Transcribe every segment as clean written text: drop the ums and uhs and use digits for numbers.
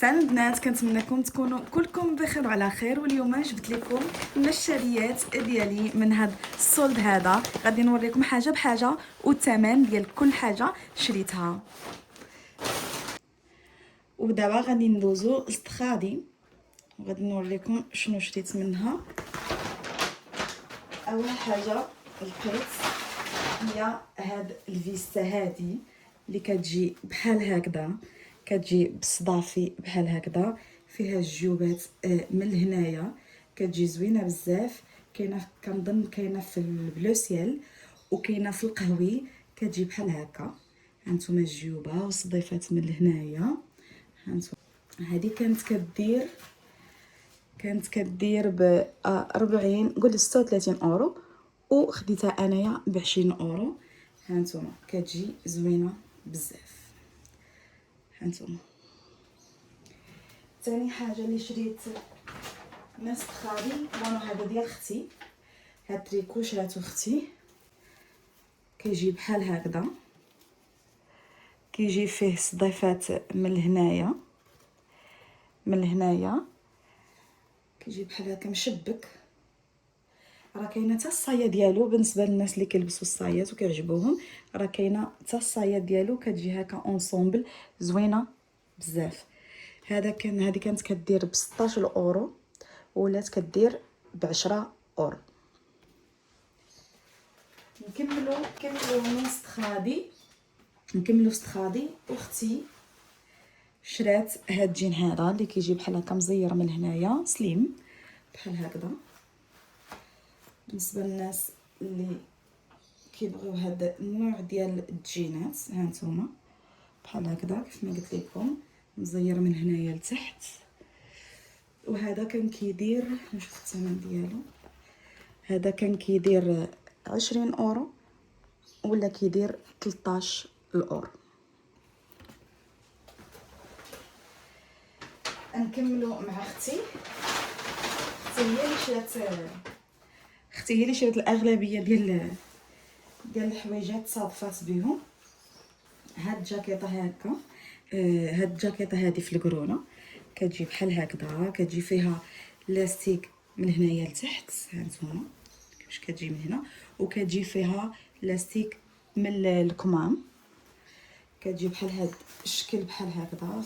سلام البنات، كنتمنىكم تكونوا كلكم بخير وعلى خير. واليوم جبت لكم النشاريات ديالي من هذا السولد. هذا غادي نوريكم حاجه بحاجه والثمن ديال كل حاجه شريتها. ودابا غادي ندوزو للتخادي وغادي نوريكم شنو شريت منها. اول حاجه لقيت هي هاد الفيستا هادي اللي كتجي بحال هكذا، كتجي بصدافي بحال هكذا، فيها الجيوبات من هنايا، كتجي زوينه بزاف. كاينه كنظن كاينه في البلو سيال وكاينه في القهوي، كتجي بحال هكا. هانتوما الجيوبه والصديفات من هنايا. هانتوما هذه كانت كدير ب 40 قول 36 اورو، وخديتها انايا ب 20 اورو. هانتوما كتجي زوينه بزاف. هانتوما ثاني حاجه اللي شريت ناس خالي وانا هذا ديال اختي، هاد تريكوشات اختي، كيجي بحال هكذا، كيجي فيه صديفات من هنايا كيجي بحال هكا مشبك. راه كاينه حتى الصايه ديالو بالنسبه للناس اللي كيلبسوا الصايات وكيعجبوهم، راه كاينه حتى الصايه ديالو كتجي هكا اونصومبل زوينه بزاف. هذه كانت كدير ب 16 اورو ولات كدير ب 10 اورو. نكملوا من استخادي اختي شرات هاد الجين هذا اللي كيجي بحال هكا مزير من هنايا سليم بحال هكذا. بالنسبه للناس اللي كيبغيو هذا النوع ديال الجينات، هانتوما بحال هكذا كيف ما قلت لكم، مزير من هنايا لتحت. وهذا كان كيدير، نشوف الثمن ديالو، هذا كان كيدير 20 اورو ولا كيدير 13 اورو. نكملوا مع اختي هي اللي شرات الاغلبيه ديال الحويجات صادفات بهم. هاد الجاكيطه هكا، هاد الجاكيطه هذه في القرونه كتجي بحال هكذا، كتجي فيها لاستيك من هنايا لتحت. هانتوما كيفاش كتجي من هنا، وكتجي فيها لاستيك من الكمام، كتجي بحال هاد الشكل بحال هكذا.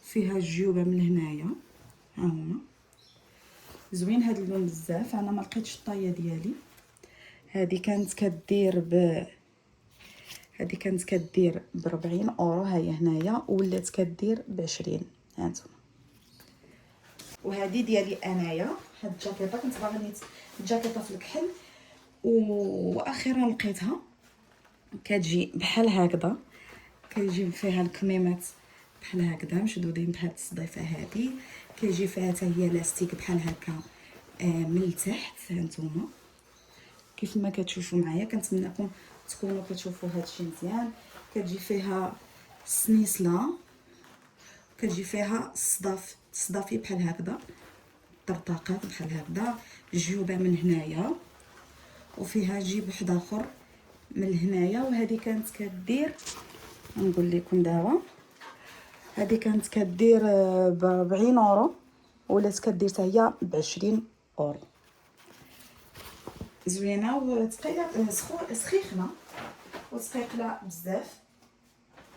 فيها الجيوبه من هنايا. ها هما زوين هاد اللون بزاف. انا ما لقيتش الطايه ديالي. هذه كانت كدير ب 40 اورو، هي هنايا ولات كدير ب 20. هانتوما وهذه ديالي انايا، هاد الجاكيطه كنت باغا نيت الجاكيطه في الكحل واخيرا لقيتها. كتجي بحال هكذا، كيجي فيها الكميمات بحال هكذا مشدودين بهاد الصديفه هذه، كيجي فيها حتى هي لاستيك بحال هكا من التحت. هانتوما كيف ما كتشوفوا معايا، كنتمنىكم تكونوا كتشوفوا هادشي مزيان. كتجي فيها السنيسله، كتجي فيها الصدافي بحال هكذا، طرطاقات بحال هكذا، جيوبه من هنايا، وفيها جيب واحد اخر من هنايا. وهذه كانت كدير، نقول لكم دابا، هذه كانت كدير ب 40 اورو ولات كدير حتى هي ب 20 اورو. زوينه وثقيله، سخيخه وثقيله بزاف.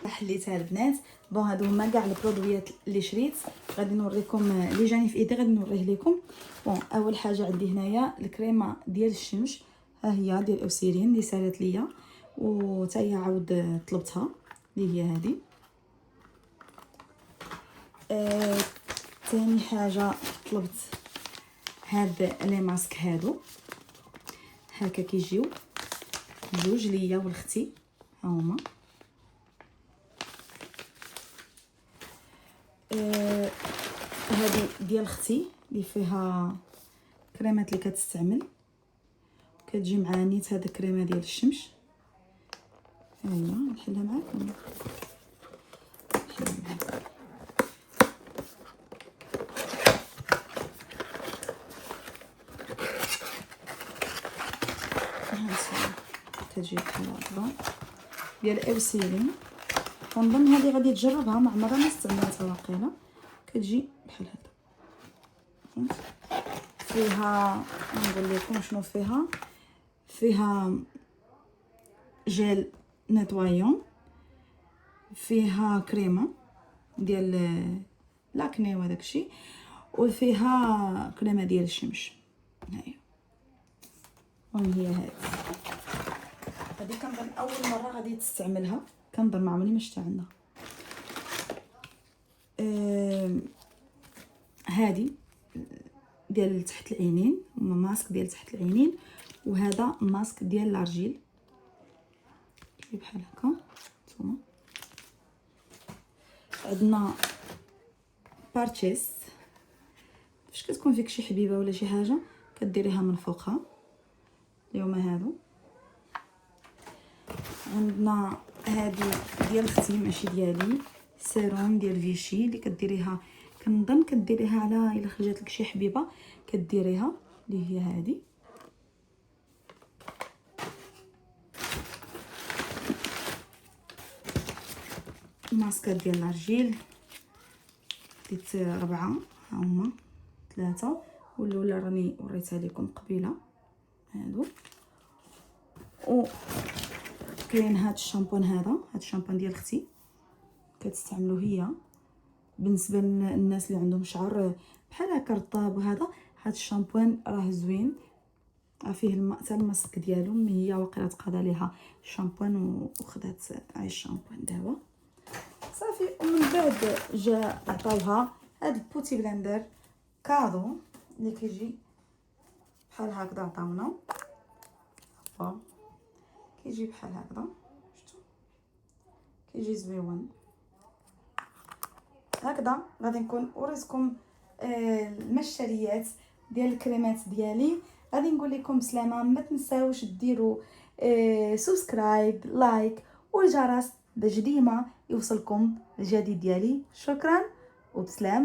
حليتها البنات. بون هادو هما كاع البرودويات اللي شريت، غادي نوريكم اللي جاني في ايدي، غادي نوريه لكم. بون اول حاجه عندي هنايا الكريمه ديال الشمس، ها هي ديال اوسيرين اللي سالت ليا وتا هي عاود طلبتها، اللي هي هذه. ثاني حاجه طلبت هاد لي ماسك هادو، هكا كيجيو جوج ليا ولختي، ها هما. هذه ديال اختي اللي فيها كريمات اللي كتستعمل، كتجي مع نيت هاد الكريمه ديال الشمس. ها هي نحلها معاكم. كتجي بحال هكذا ديال اوسيلين. كنظن هذه غادي تجربها، مع مرة ما استعملتها واقيلا. كتجي بحال هكا، فهمت؟ فيها نقول لكم شنو فيها جيل نيتوايون، فيها كريمه ديال لاكني وداك الشيء، وفيها كريمه ديال الشمش. هاهي هي هذه كنظن اول مره غادي تستعملها، كنظن ما عمرني ما شفتها عندها. هذه ديال تحت العينين، ماسك ديال تحت العينين، وهذا ماسك ديال لارجيل بحال هكا. نتوما عندنا بارتشيس، فاش كتكون فيك شي حبيبه ولا شي حاجه كديريها من فوقها. اليوم هادو عندنا هذه ديال اختي ماشي ديالي، سيروم ديال فيشي اللي كديريها، كنظن كديريها على الا خرجت لك شي حبيبه كديريها، اللي هي هذه. ماسكات ديال لارجيل ديت 4، ها هما 3 والاولى راني وريتها لكم قبيله هادو. و كاين هاد الشامبون، هاد الشامبون ديال اختي كتستعملو هي بالنسبه للناس اللي عندهم شعر بحال هكا رطاب. وهذا هاد الشامبون راه زوين، فيه الماء حتى الماسك ديالو. هي واقيلا تقاد عليها الشامبون وخدات هاي الشامبون دابا صافي. ومن بعد جا عطاوها هاد البوتي بلندر كادو اللي كيجي بحال هكذا، عطاونا كيجي بحال هكذا، شفتوا كيجي زويون هكذا. غادي نكون وريتكم المشتريات ديال الكريمات ديالي. غادي نقول لكم بسلامه، ما تنساوش ديروا سبسكرايب لايك والجرس باش ديما يوصلكم الجديد ديالي. شكرا وبسلامه.